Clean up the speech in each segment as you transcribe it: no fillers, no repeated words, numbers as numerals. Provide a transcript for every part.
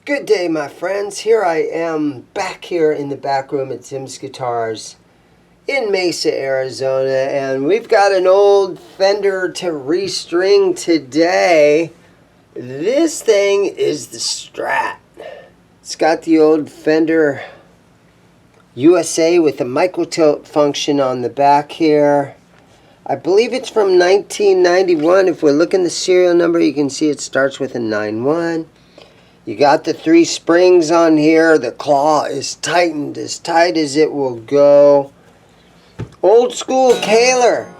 Good day, my friends. Here I am back here in the back room at ZIMM'S Guitars in Mesa, Arizona, and we've got an old Fender to restring today. This thing is the Strat. It's got the old Fender USA with the micro tilt function on the back here. I believe it's from 1991. If we're looking at the serial number, you can see it starts with a 91. You got the 3 springs on here. The claw is tightened as tight as it will go. Old school Kaler.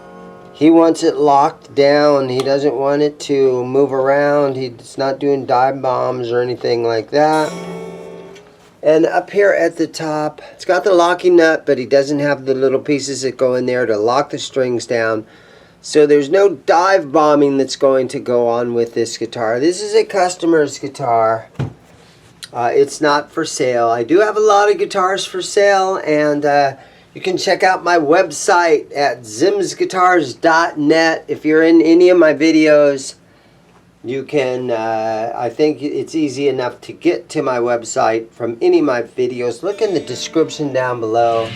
He wants it locked down. He doesn't want it to move around. He's not doing dive bombs or anything like that. And up here at the top, it's got the locking nut, but he doesn't have the little pieces that go in there to lock the strings down. So there's no dive bombing that's going to go on with this guitar. This is a customer's guitar. It's not for sale. I do have a lot of guitars for sale, and you can check out my website at zimmsguitars.net. If you're in any of my videos, you can, I think it's easy enough to get to my website from any of my videos. Look in the description down below.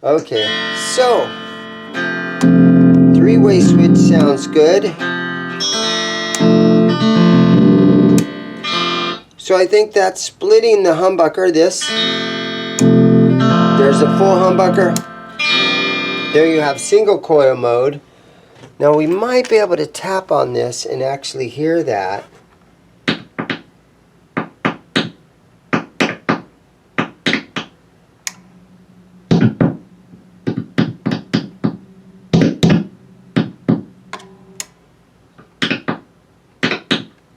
Okay, so 3-way switch sounds good. So I think that's splitting the humbucker. There's a full humbucker. There you have single coil mode. Now we might be able to tap on this and actually hear that.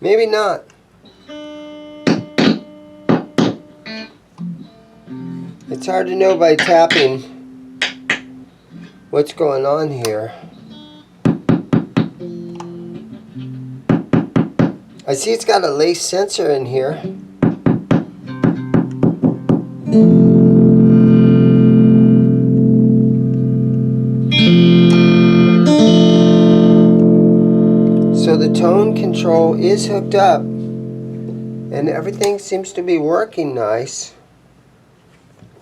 Maybe not. It's hard to know by tapping what's going on here. I see it's got a lace sensor in here. So the tone control is hooked up and everything seems to be working nice.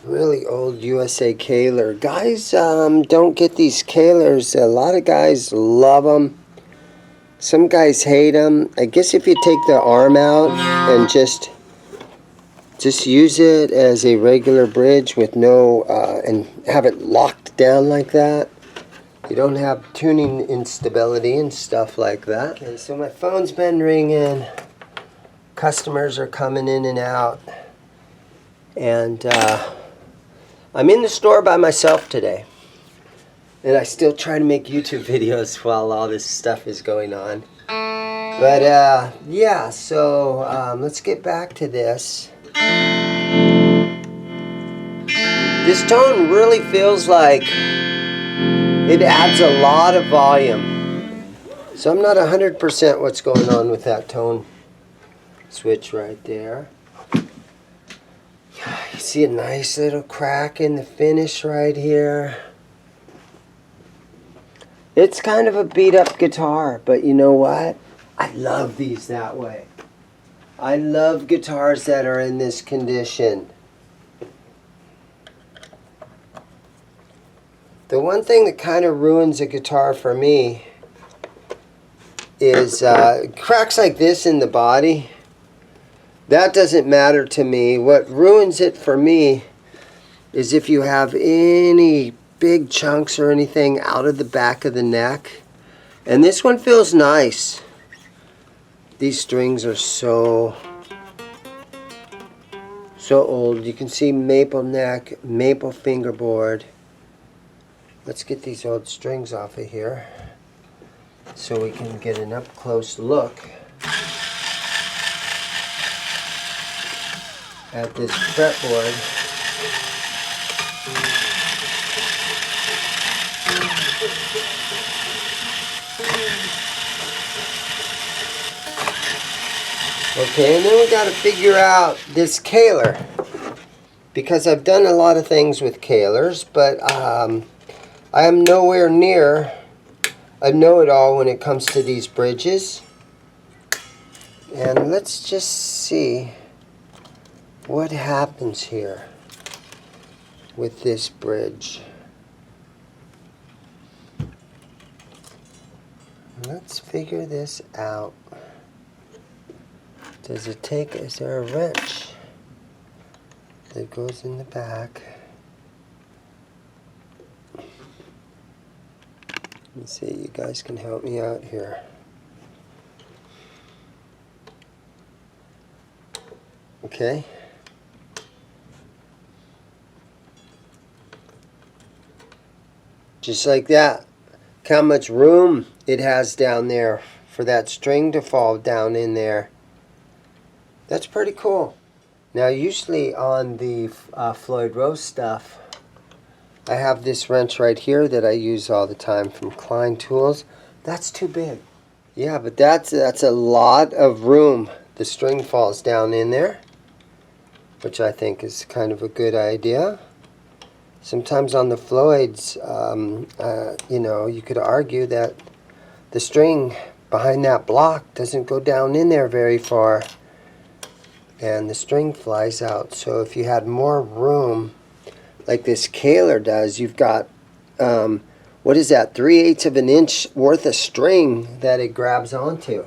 Really old USA Kaler. Guys don't get these Kalers. A lot of guys love them. Some guys hate them. I guess if you take the arm out and just use it as a regular bridge with no and have it locked down like that, you don't have tuning instability and stuff like that. And so my phone's been ringing. Customers are coming in and out. And I'm in the store by myself today. And I still try to make YouTube videos while all this stuff is going on. But yeah, so let's get back to this. This tone really feels like it adds a lot of volume. So I'm not 100% what's going on with that tone switch right there. You see a nice little crack in the finish right here. It's kind of a beat up guitar, but you know what? I love these that way. I love guitars that are in this condition. The one thing that kind of ruins a guitar for me is cracks like this in the body. That doesn't matter to me. What ruins it for me is if you have any big chunks or anything out of the back of the neck. And this one feels nice. These strings are so old. You can see maple neck, maple fingerboard. Let's get these old strings off of here so we can get an up-close look at this fretboard. Okay, and then we got to figure out this Kaler, because I've done a lot of things with Kalers, but I am nowhere near a know-it-all when it comes to these bridges. And let's just see what happens here with this bridge. Let's figure this out. Does it take, is there a wrench that goes in the back? Let's see, you guys can help me out here. Okay. Just like that. Look how much room it has down there for that string to fall down in there. That's pretty cool. Now usually on the Floyd Rose stuff, I have this wrench right here that I use all the time from Klein Tools. That's too big. Yeah, but that's a lot of room. The string falls down in there, which I think is kind of a good idea. Sometimes on the Floyds, you know, you could argue that the string behind that block doesn't go down in there very far, and the string flies out. So if you had more room, like this Kaler does, you've got, what is that, 3/8 of an inch worth of string that it grabs onto.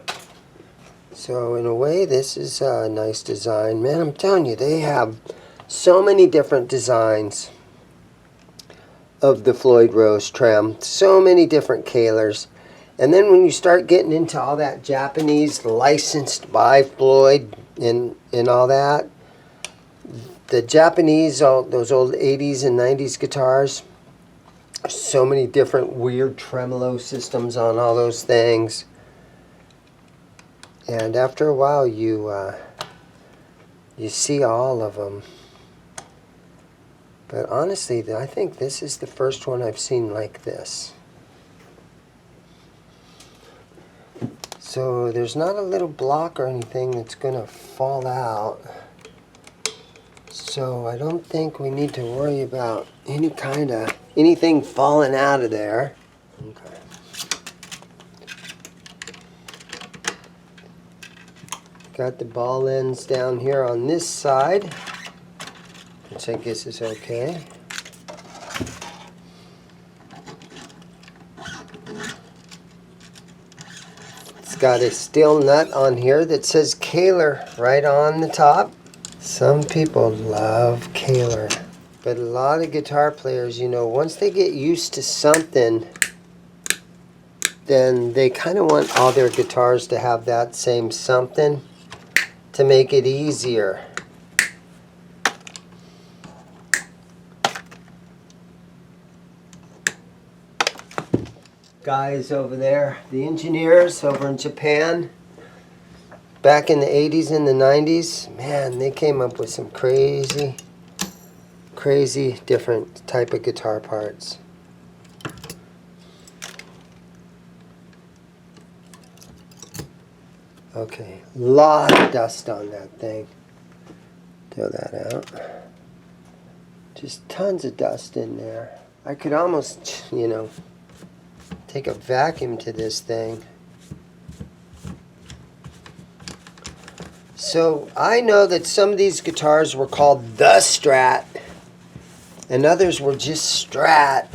So in a way, this is a nice design. Man, I'm telling you, they have so many different designs of the Floyd Rose trim. So many different Kalers. And then when you start getting into all that Japanese licensed by Floyd and all that, the Japanese, all those old 80s and 90s guitars, so many different weird tremolo systems on all those things. And after a while, you see all of them. But honestly, I think this is the first one I've seen like this. So there's not a little block or anything that's going to fall out. So I don't think we need to worry about anything falling out of there. Okay. Got the ball ends down here on this side, which I guess is okay. It's got a steel nut on here that says Kaler right on the top. Some people love Kaler, but a lot of guitar players, you know, once they get used to something, then they kind of want all their guitars to have that same something to make it easier. Guys over there, the engineers over in Japan, back in the 80s and the 90s, man, they came up with some crazy different type of guitar parts. Okay, lot of dust on that thing. Throw that out. Just tons of dust in there. I could almost, you know, take a vacuum to this thing. So I know that some of these guitars were called the Strat, and others were just Strat.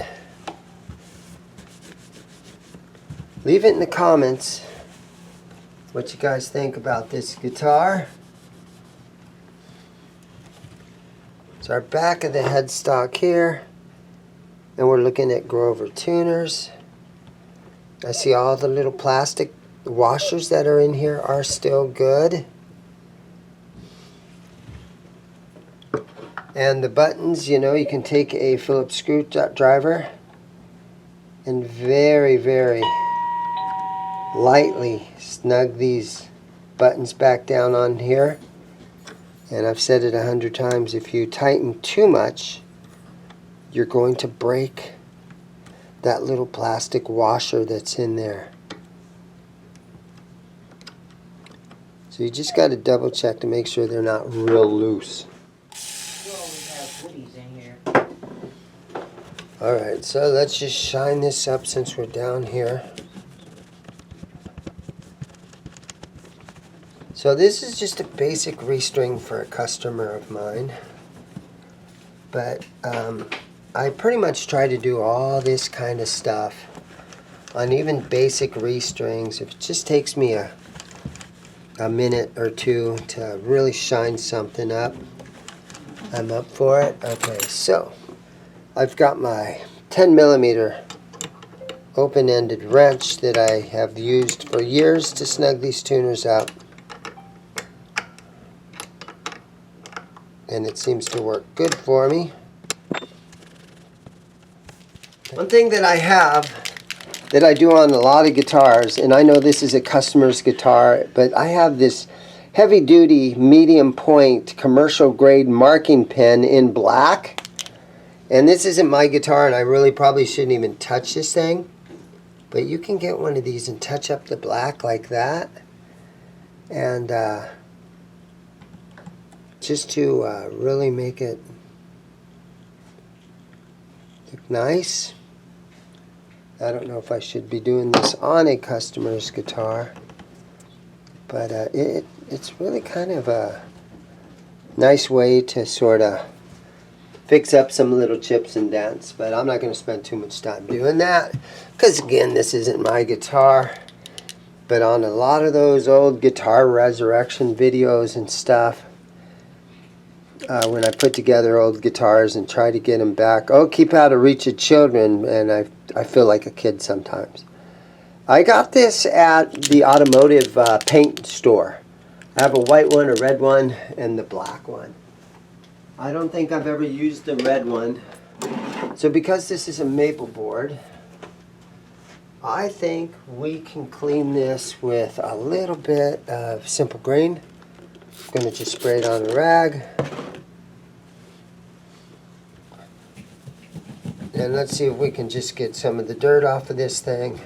Leave it in the comments what you guys think about this guitar. It's our back of the headstock here, and we're looking at Grover tuners. I see all the little plastic washers that are in here are still good. And the buttons, you know, you can take a Phillips screwdriver and very, very lightly snug these buttons back down on here. And I've said it 100 times, if you tighten too much, you're going to break that little plastic washer that's in there. So you just got to double check to make sure they're not real loose. We always have goodies in here. Alright, so let's just shine this up since we're down here. So this is just a basic restring for a customer of mine. But I pretty much try to do all this kind of stuff on even basic restrings. If it just takes me a minute or two to really shine something up, I'm up for it. Okay, so I've got my 10mm open-ended wrench that I have used for years to snug these tuners up. And it seems to work good for me. One thing that I have that I do on a lot of guitars, and I know this is a customer's guitar, but I have this heavy-duty medium point commercial grade marking pen in black. And this isn't my guitar, and I really probably shouldn't even touch this thing. But you can get one of these and touch up the black like that. And just to really make it look nice. I don't know if I should be doing this on a customer's guitar, but it's really kind of a nice way to sort of fix up some little chips and dents. But I'm not going to spend too much time doing that because, again, this isn't my guitar. But on a lot of those old guitar resurrection videos and stuff, when I put together old guitars and try to get them back, keep out of reach of children, and I feel like a kid sometimes. I got this at the automotive paint store. I have a white one, a red one, and the black one. I don't think I've ever used the red one. So because this is a maple board, I think we can clean this with a little bit of simple green. I'm going to just spray it on a rag. And let's see if we can just get some of the dirt off of this thing.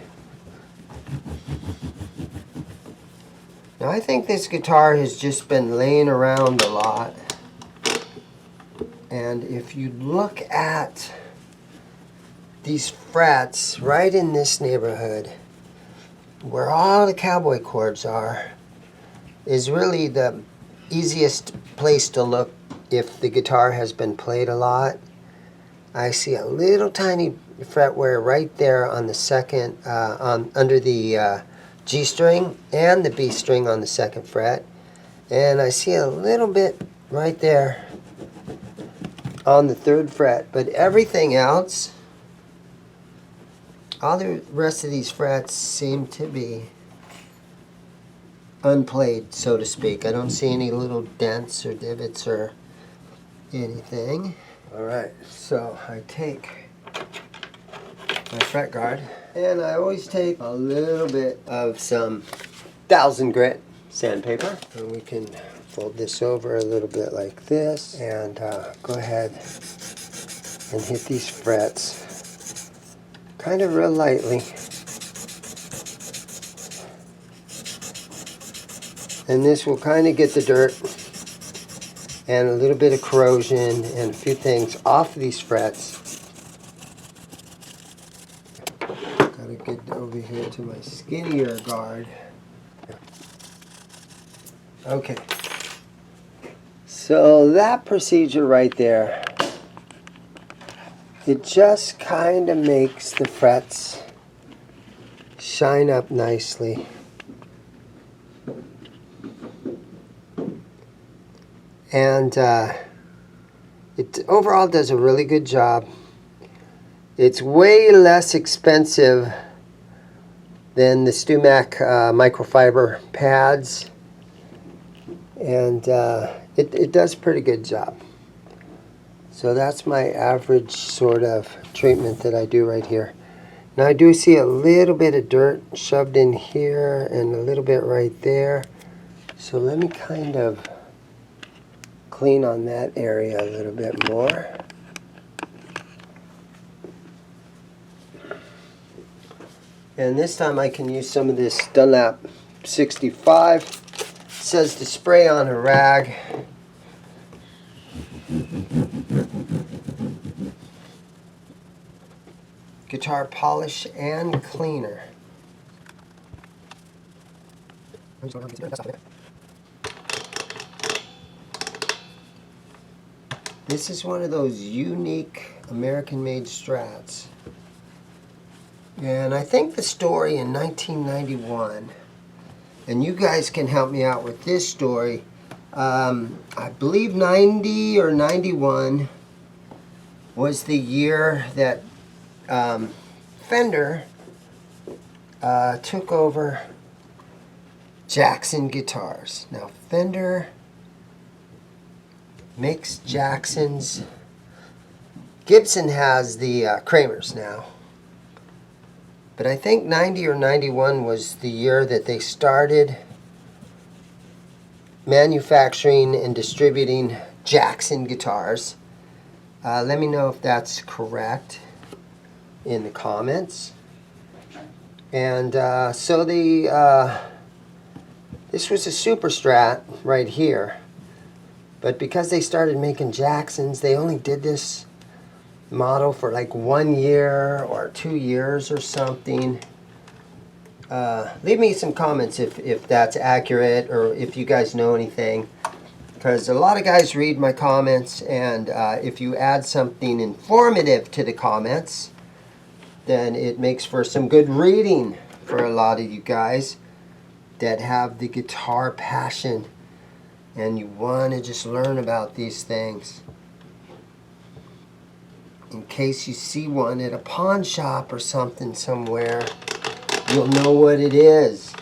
Now I think this guitar has just been laying around a lot. And if you look at these frets right in this neighborhood, where all the cowboy chords are, is really the easiest place to look if the guitar has been played a lot. I see a little tiny fret wear right there on the second, under the G string and the B string on the second fret. And I see a little bit right there on the third fret. But everything else, all the rest of these frets seem to be unplayed, so to speak. I don't see any little dents or divots or anything. Alright, so I take my fret guard, and I always take a little bit of some 1000 grit sandpaper, and we can fold this over a little bit like this, and go ahead and hit these frets kind of real lightly. And this will kind of get the dirt and a little bit of corrosion and a few things off these frets. Gotta get over here to my skinnier guard. Okay. So that procedure right there, it just kind of makes the frets shine up nicely. And it overall does a really good job. It's way less expensive than the StewMac microfiber pads. And it does a pretty good job. So that's my average sort of treatment that I do right here. Now I do see a little bit of dirt shoved in here and a little bit right there. So let me kind of clean on that area a little bit more. And this time I can use some of this Dunlap 65. It says to spray on a rag. Guitar polish and cleaner. This is one of those unique American-made Strats. And I think the story in 1991, and you guys can help me out with this story, I believe 90 or 91 was the year that Fender took over Jackson guitars. Now Fender makes Jacksons. Gibson has the Kramers now. But I think 90 or 91 was the year that they started manufacturing and distributing Jackson guitars. Let me know if that's correct in the comments. And so this was a Super Strat right here. But because they started making Jacksons, they only did this model for like 1 year or 2 years or something. Leave me some comments if that's accurate or if you guys know anything, because a lot of guys read my comments, and if you add something informative to the comments, then it makes for some good reading for a lot of you guys that have the guitar passion and you want to just learn about these things. In case you see one at a pawn shop or something somewhere, you'll know what it is.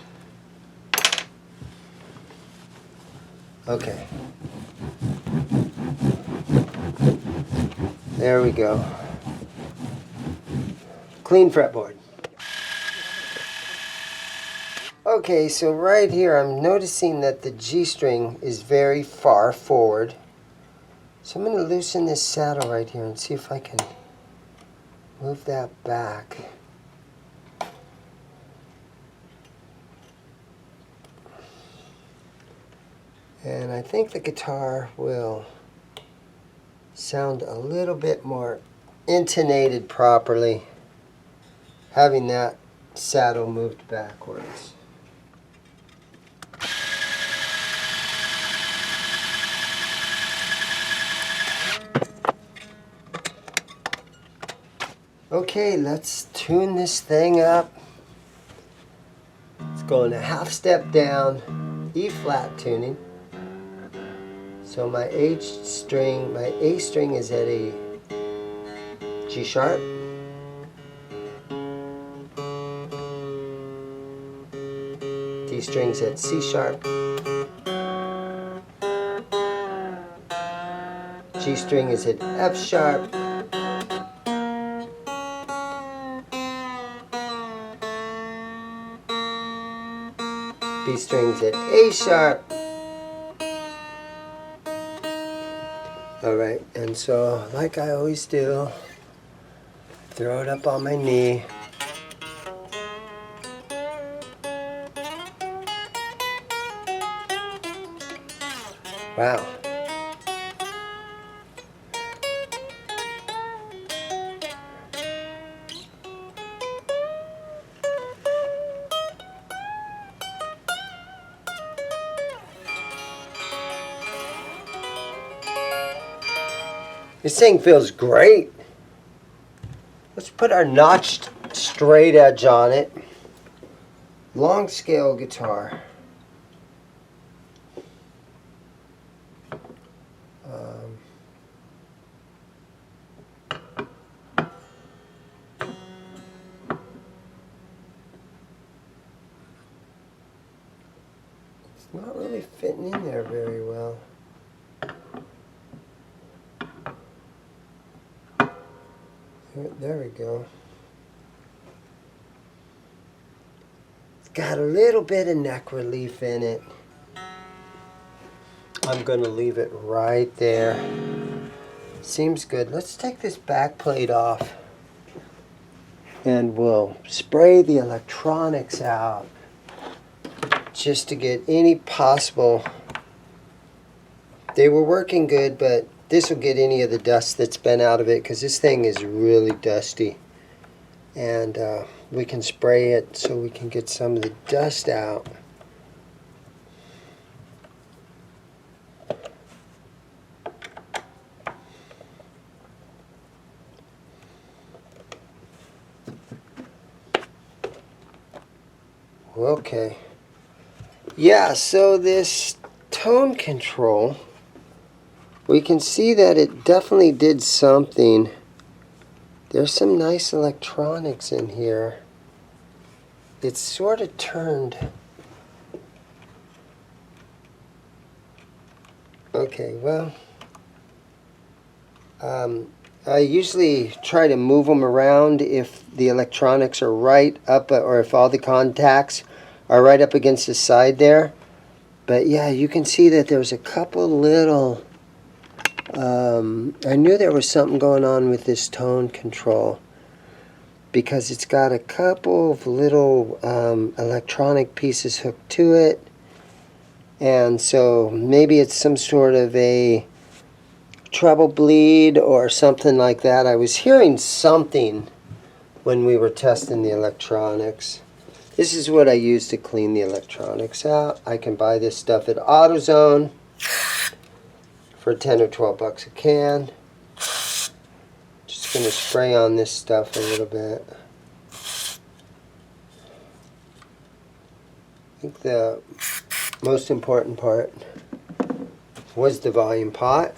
Okay. There we go. Clean fretboard. Okay, so right here I'm noticing that the G string is very far forward. So I'm going to loosen this saddle right here and see if I can move that back. And I think the guitar will sound a little bit more intonated properly having that saddle moved backwards. Okay, let's tune this thing up. It's going a half step down, E flat tuning. So my A string is at a G sharp. D string's at C sharp. G string is at F sharp. B string's at A sharp. Alright, and so like I always do, throw it up on my knee. Wow. This thing feels great. Let's put our notched straight edge on it. Long scale guitar. It's not really fitting in there very well. There we go. It's got a little bit of neck relief in it. I'm going to leave it right there. Seems good. Let's take this back plate off and we'll spray the electronics out just to get any possible. They were working good, but this will get any of the dust that's been out of it, because this thing is really dusty. And we can spray it so we can get some of the dust out. Okay. Yeah, so this tone control, we can see that it definitely did something. There's some nice electronics in here. It's sort of turned. Okay, well, I usually try to move them around if the electronics are right up, or if all the contacts are right up against the side there. But yeah, you can see that there's a couple little, I knew there was something going on with this tone control because it's got a couple of little electronic pieces hooked to it. And so maybe it's some sort of a treble bleed or something like that. I was hearing something when we were testing the electronics. This is what I use to clean the electronics out. I can buy this stuff at AutoZone for 10 or 12 bucks a can. Just going to spray on this stuff a little bit. I think the most important part was the volume pot.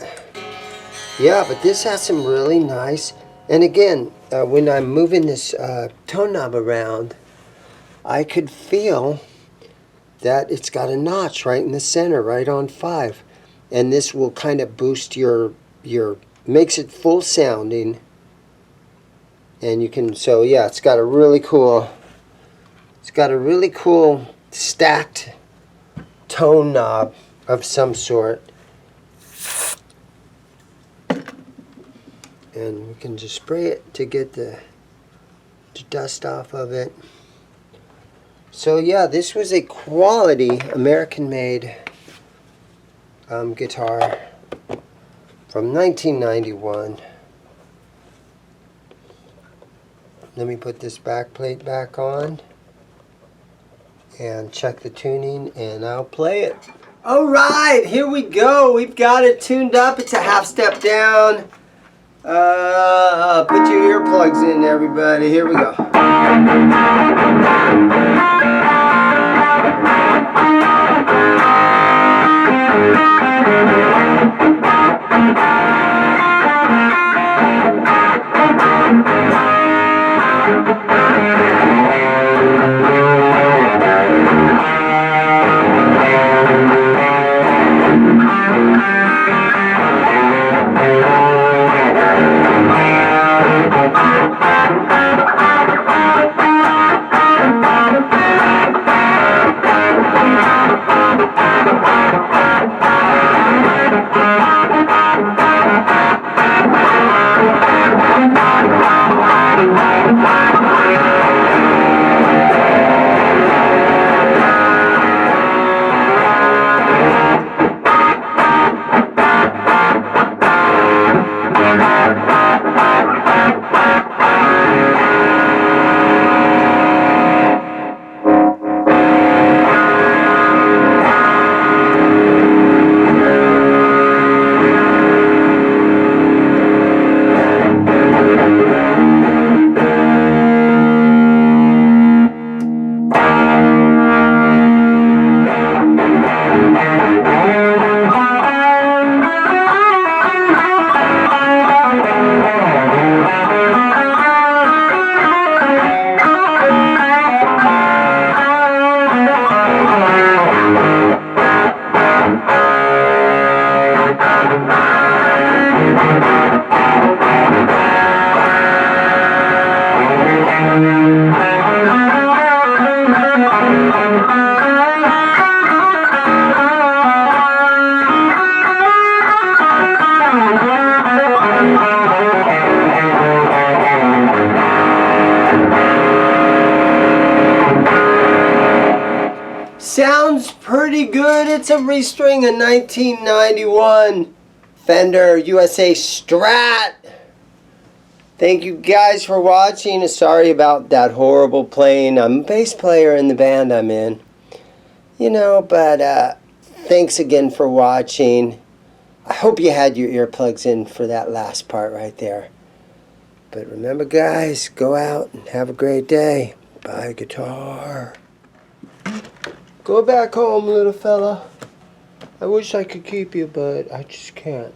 Yeah, but this has some really nice, and again, when I'm moving this tone knob around, I could feel that it's got a notch right in the center, right on 5. And this will kind of boost your makes it full sounding. And you can, so yeah, it's got a really cool stacked tone knob of some sort. And we can just spray it to get the dust off of it. So yeah, this was a quality American-made guitar from 1991. Let me put this back plate back on and check the tuning, and I'll play it. All right, here we go. We've got it tuned up. It's a half step down. Put your earplugs in, everybody. Here we go. Sounds pretty good. It's a Restring, a 1991 Fender USA Strat. Thank you guys for watching. Sorry about that horrible playing. I'm a bass player in the band I'm in. You know, but thanks again for watching. I hope you had your earplugs in for that last part right there. But remember guys, go out and have a great day. Buy a guitar. Go back home, little fella. I wish I could keep you, but I just can't.